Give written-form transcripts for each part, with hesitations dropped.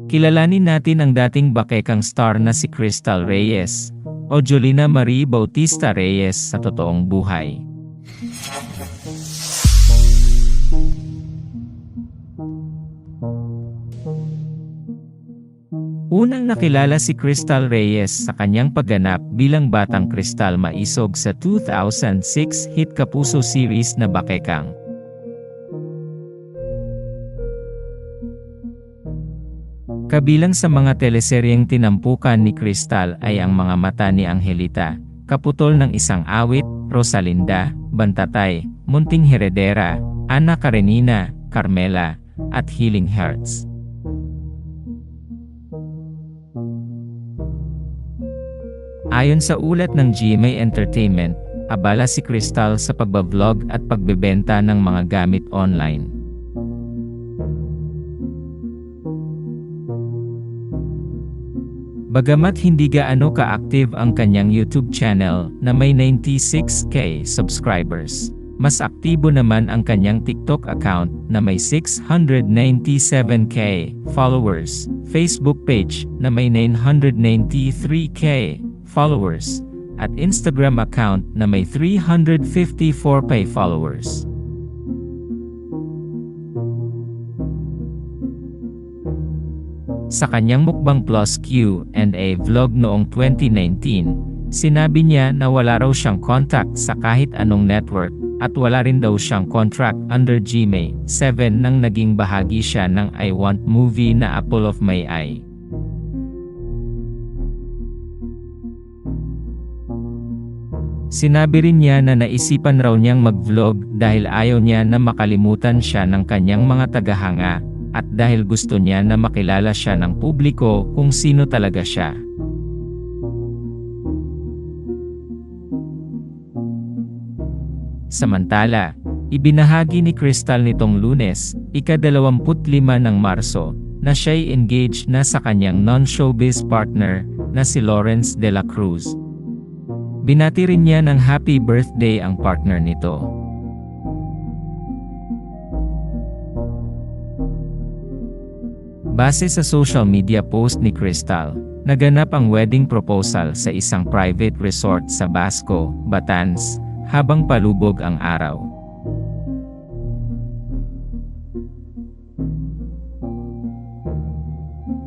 Kilalanin natin ang dating bakekang star na si Cristal Reyes o Jolina Marie Bautista Reyes sa totoong buhay. Unang nakilala si Cristal Reyes sa kanyang pagganap bilang Batang Cristal Maisog sa 2006 hit Kapuso series na Bakekang. Kabilang sa mga teleseryeng tinampukan ni Cristal ay ang Mga Mata ni Angelita, Kaputol ng Isang Awit, Rosalinda, Bantatay, Munting Heredera, Ana Karenina, Carmela, at Healing Hearts. Ayon sa ulat ng GMA Entertainment, abala si Cristal sa pagbablog at pagbebenta ng mga gamit online. Bagamat hindi gaano ka-active ang kanyang YouTube channel na may 96k subscribers, mas aktibo naman ang kanyang TikTok account na may 697k followers, Facebook page na may 993k followers, at Instagram account na may 354k followers. Sa kanyang Mukbang Plus Q&A vlog noong 2019, sinabi niya na wala raw siyang contact sa kahit anong network, at wala rin daw siyang contract under GMA 7 nang naging bahagi siya ng I Want movie na Apple of My Eye. Sinabi rin niya na naisipan raw niyang mag-vlog dahil ayaw niya na makalimutan siya ng kanyang mga tagahanga, at dahil gusto niya na makilala siya ng publiko kung sino talaga siya. Samantala, ibinahagi ni Cristal nitong Lunes, ika-25 ng Marso, na siya'y engaged na sa kanyang non-showbiz partner na si Lawrence de la Cruz. Binati rin niya ng happy birthday ang partner nito. Base sa social media post ni Cristal, naganap ang wedding proposal sa isang private resort sa Basco, Batangas, habang palubog ang araw.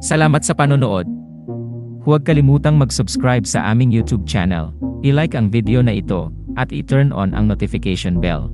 Salamat sa panonood. Huwag kalimutang mag-subscribe sa aming YouTube channel, i-like ang video na ito, at i-turn on ang notification bell.